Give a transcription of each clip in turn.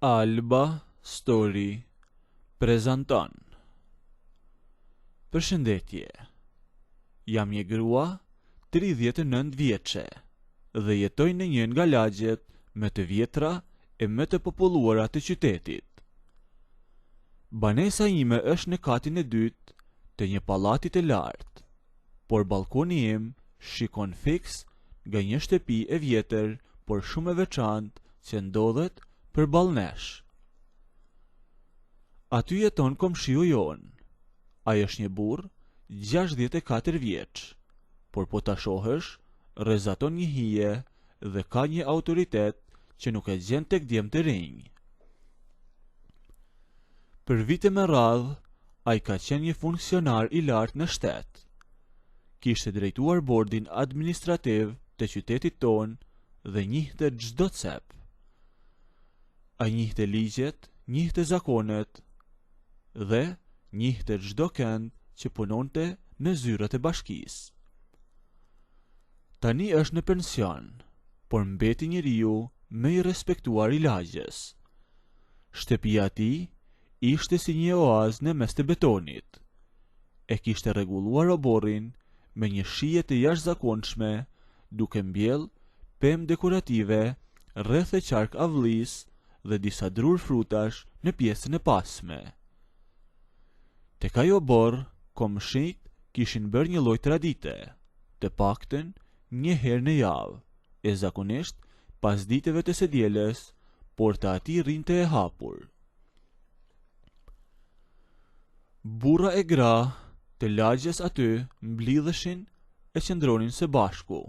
Alba Story prezanton. Përshëndetje. Jam një grua 39 vjeçe dhe jetoj në një nga lagjet më të vjetra e më të populluara të qytetit. Banesa ime është në katin e dytë të një pallati të lartë, por balkoni im shikon fiks nga një shtëpi e vjetër por shumë e veçantë që ndodhet përballë nesh. Aty jeton komshiu jon. Ai është një burr 64 vjeç, por po ta shohësh, rrezaton një hije dhe ka një autoritet që nuk e gjen tek djemt të rinj. Për vite me radhë, ai ka qenë një funksionar i lartë në shtet. Kishte drejtuar bordin administrativ të qytetit ton dhe njihte çdo cep. Ai njihte ligjet, njihte zakonet dhe njihte çdo kënd që punonte në zyrat e bashkisë. Tani është në pension, por mbeti njeriu më i respektuar i lagjes. Shtëpia e tij ishte si një oazë në mes të betonit. E kishte rregulluar oborrin me një shije të jashtëzakonshme, duke mbjell pemë dekorative rreth e qark avllis dhe disa drur frutash në pjesën e pasme. Tek ajo borë, komshit kishin bërë një lloj tradite, të paktën një herë në javë, e zakonisht pas ditëve të së dielës, porta e tij rrinte e hapur. Burra e gra të lagjes aty mblidheshin e qëndronin së bashku.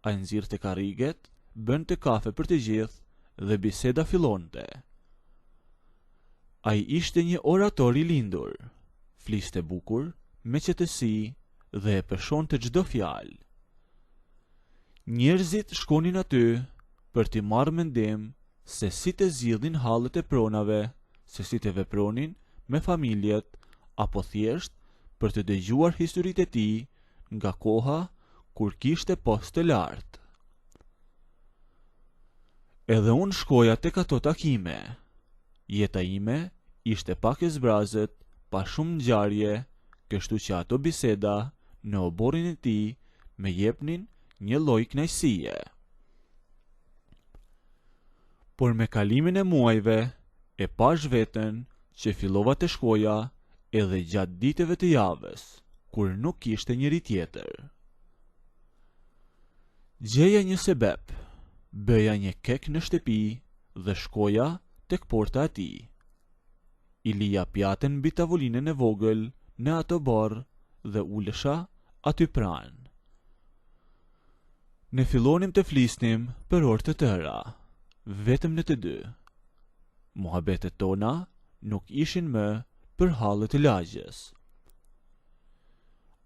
Ai nxirrte karriget, bënte kafe për të gjithë dhe biseda fillonte. Ai ishte një orator i lindur, fliste bukur, me qetësi dhe e peshonte çdo fjalë. Njerëzit shkonin aty për t'i marrë mendim se si të zgjidhin hallet e pronave, se si të vepronin me familjet, apo thjesht për të dëgjuar historitë e tij nga koha kur kishte post të lartë. Edhe unë shkoja tek ato takime. Jeta ime ishte pak e zbrazët, pa shumë ngjarje, kështu që ato biseda në oborrin e tij më jepnin një lloj kënaqësie. Por me kalimin e muajve, e pash veten që fillova të shkoja edhe gjatë ditëve të javës, kur nuk kishte njëri tjetër. Gjeja një sebeb, bëja një kek në shtëpi dhe shkoja tek porta e tij. I lija pjatën mbi tavolinën e vogël në ato borë dhe ulesha aty pranë. Ne fillonim të flisnim për orë të tëra, vetëm në të dy. Muhabetet tona nuk ishin më për hallet e lagjes.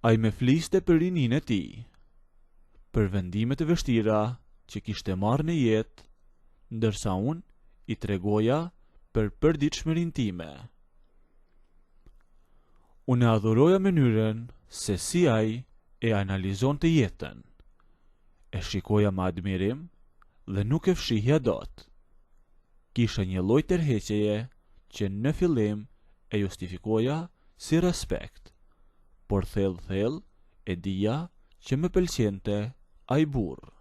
Ai më fliste për rininë e tij, për vendimet e vështira që kishte marrë në jetë, ndërsa unë i tregoja për përditshmërinë time. Unë adhuroja mënyrën se si ai e analizonte jetën. E shikoja me admirim dhe nuk e fshihja dot. Kisha një lloj tërheqjeje që në fillim e justifikoja si respekt, por thellë e dija që më pëlqente ai burr.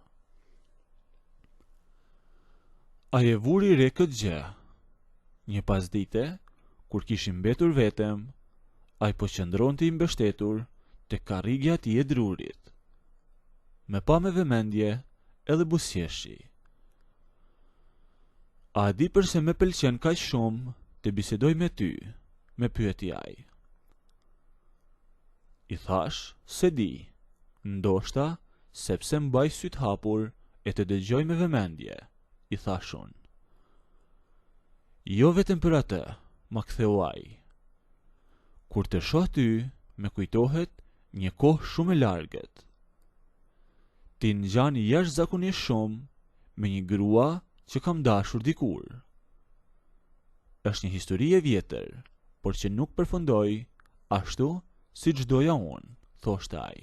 Ai e vuri re këtë gjë. Një pasdite, kur kishim mbetur vetëm, ai po qëndronte i mbështetur te karrigja e tij e drurit. Me pa me vëmendje edhe buzëqeshi. A di përse më pëlqen kaq shumë të bisedoj me ty, me pyeti ai. I thash se di, ndoshta sepse mbaj syt hapur e të dëgjoj me vëmendje, i thash unë. Jo vetëm për atë, ma ktheu ai. Kur të shoh ty, me kujtohet një kohë shumë e largët. Ti ngjan jashtëzakonisht shumë me një grua që kam dashur dikur. Është një histori e vjetër, por që nuk përfundoi ashtu siç doja unë, thoshte ai.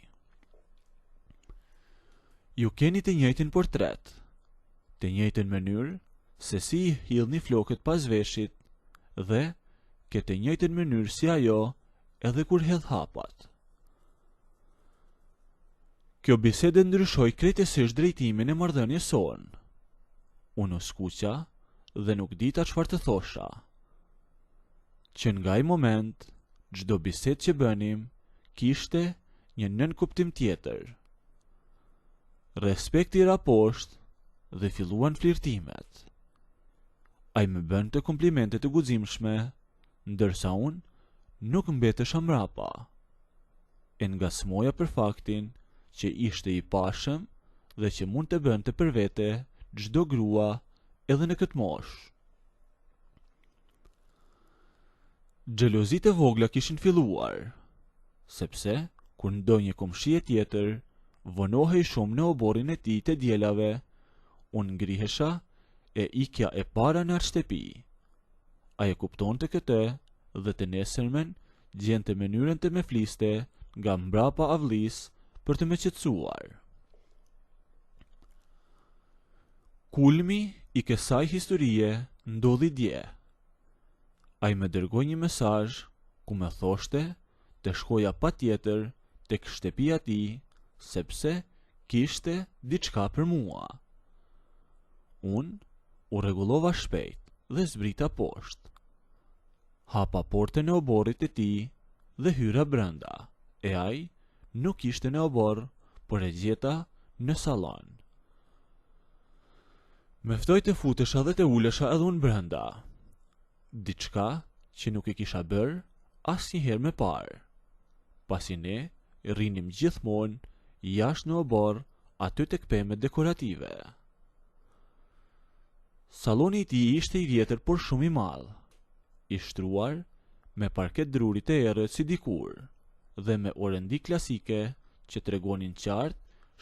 Ju keni të njëjtin portret, të njëjtën mënyrë se si i hidhni flokët pas veshit dhe këtë njëjtën mënyrë si ajo edhe kur hedh hapat. Kjo bisede ndryshoi krejtësisht drejtimin e marrëdhënies son. Unë u skuqa dhe nuk dita çfarë të thosha. Që nga ai moment, çdo bisedë që bënim kishte një nënkuptim tjetër. Respekti ra poshtë dhe filluan flirtimet. Ai më bënte komplimente të guximshme, ndërsa unë nuk mbetesha mrapa. E ngasmoja për faktin që ishte i pashëm dhe që mund të bënte për vete çdo grua edhe në këtë moshë. Xhelozitë e vogla kishin filluar, sepse kur ndonjë komshie tjetër vonohej shumë në oborrin e tij të dielave, unë ngrihesha e ikja e para në atë shtëpi. Ai e kuptonte këtë dhe të nesërmen gjente mënyrën të me fliste nga mbrapa avllis për të me qetësuar. Kulmi i kësaj historie ndodhi dje. Ai më dërgoi një mesazh ku më thoshte të shkoja patjetër tek shtëpia e tij sepse kishte diçka për mua. Unë u rregullova shpejt dhe zbrita poshtë. Hapa portën e oborrit të tij dhe hyra brenda, e ai nuk ishte në obor, por e gjeta në sallon. Meftoi të futesha dhe të ulesha edhe unë brenda. Diçka që nuk e kisha bërë asnjëherë më parë. Pasi ne rrinim gjithmonë jashtë në obor aty tek pemet dekorative. Salloni i tij ishte i vjetër por shumë i madh, i shtruar me parket druri të errët si dikur dhe me orendi klasike që tregonin qartë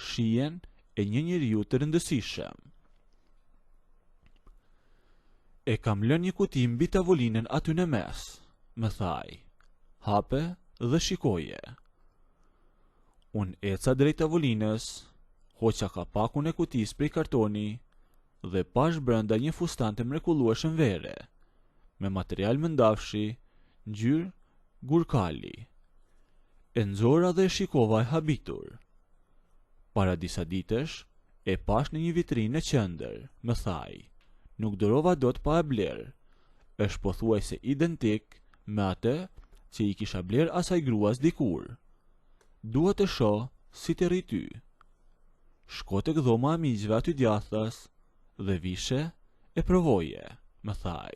shijen e një njeriu të rëndësishëm. E kam lënë një kuti mbi tavolinën aty në mes, më thaj. Hape dhe shikoje. Unë eca drejt tavolinës, hoqa kapakun e kutisë prej kartoni dhe pash brenda një fustan të mrekullueshëm vere, me material mëndafshi, ngjyrë gurkali. E nxora dhe e shikova e habitur. Para disa ditësh, e pash në një vitrinë në qendër, më thaj. Nuk dorova dot pa e bler. Është pothuajse identik me atë që i kisha bler asaj gruas dikur. Dua të shoh si të rri ty. Shko tek dhoma e miqve aty djathtas dhe vishe e provoje, më thaj.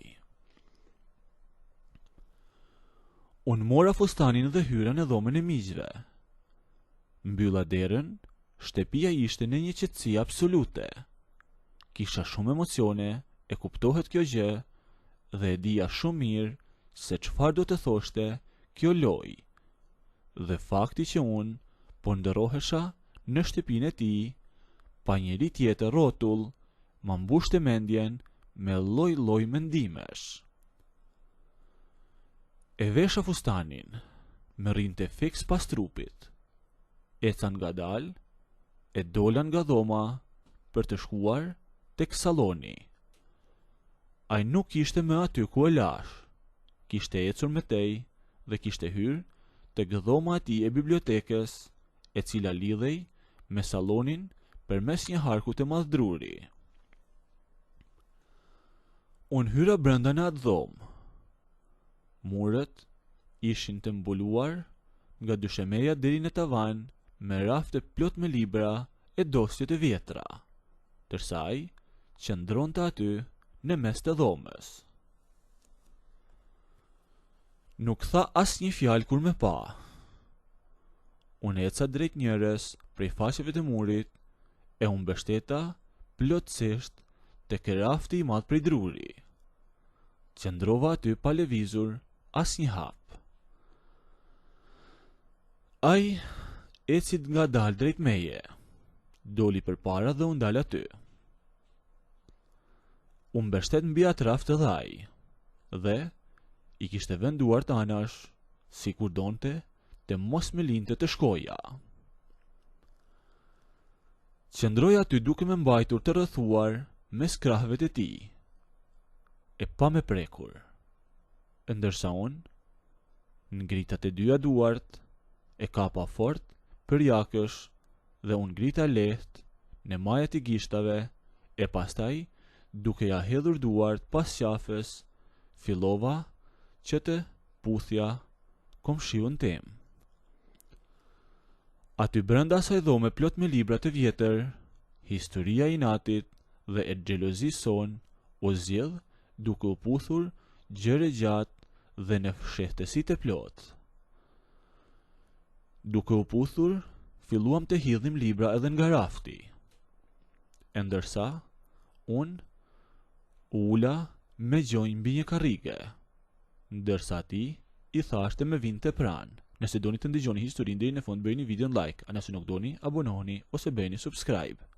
Unë mora fustanin dhe hyra në dhomën e miqve. Mbylla derën, shtëpia ishte në një qetësi absolute. Kisha shumë emocione, e kuptohet kjo gjë, dhe e dija shumë mirë se çfarë do të thoshte kjo lojë. Dhe fakti që unë po ndërrohesha në shtëpinë e tij, pa njeri tjetër rrotull, ma mbushte mendjen me lloj-lloj mendimesh. E vesha fustanin, më rrinte fiks pas trupit. Eca ngadalë, e dola nga dhoma për të shkuar tek salloni. Ai nuk ishte më aty ku e lash. Kishte ecur me tej dhe kishte hyrë tek dhoma e tij e bibliotekës, e cila lidhej me sallonin përmes një harku të madh druri. Unë hyra brenda në atë dhomë. Muret ishin të mbuluar nga dyshemeja deri në tavan me rafte plot me libra e dosje të vjetra, tërsa ai qëndronte aty në mes të dhomës. Nuk tha asnjë fjalë kur më pa. Unë eca drejt njërës prej faqeve të murit e unë mbështeta plotësisht tek rafti i madh prej druri. Qëndrova aty pa lëvizur asnjë hap. Ai eci ngadalë drejt meje, doli përpara dhe u ndal aty. U mbështet mbi atë raft edhe ai, dhe i kishte venduar të anash, si kur donte të mos me linte të shkoja. Qëndroj aty duke me mbajtur të rrethuar mes krahëve të tij, e pa me prekur. Ndërsa unë, ngrita të dyja duart, e kapa fort për jakësh dhe unë ngrita lehtë në majat i gishtave, e pastaj, duke ja hedhur duart pas qafës, fillova që të puthja komshiun tim. Aty brenda asaj dhome plot me libra të vjetër, historia i natit dhe e xhelozisë son u zgjedh duke u puthur gjëre gjatë dhe në fshehtësi të plot. Duke u puthur, filluam të hidhim libra edhe nga rafti. Ndërsa, unë ula me gjonjë mbi një karrige, ndërsa ti i thashte me vinte pranë. Nëse doni të ndëgjoni historinë deri në fund, bëjeni videon like, a nëse nuk doni, abonohuni ose bëjeni subscribe.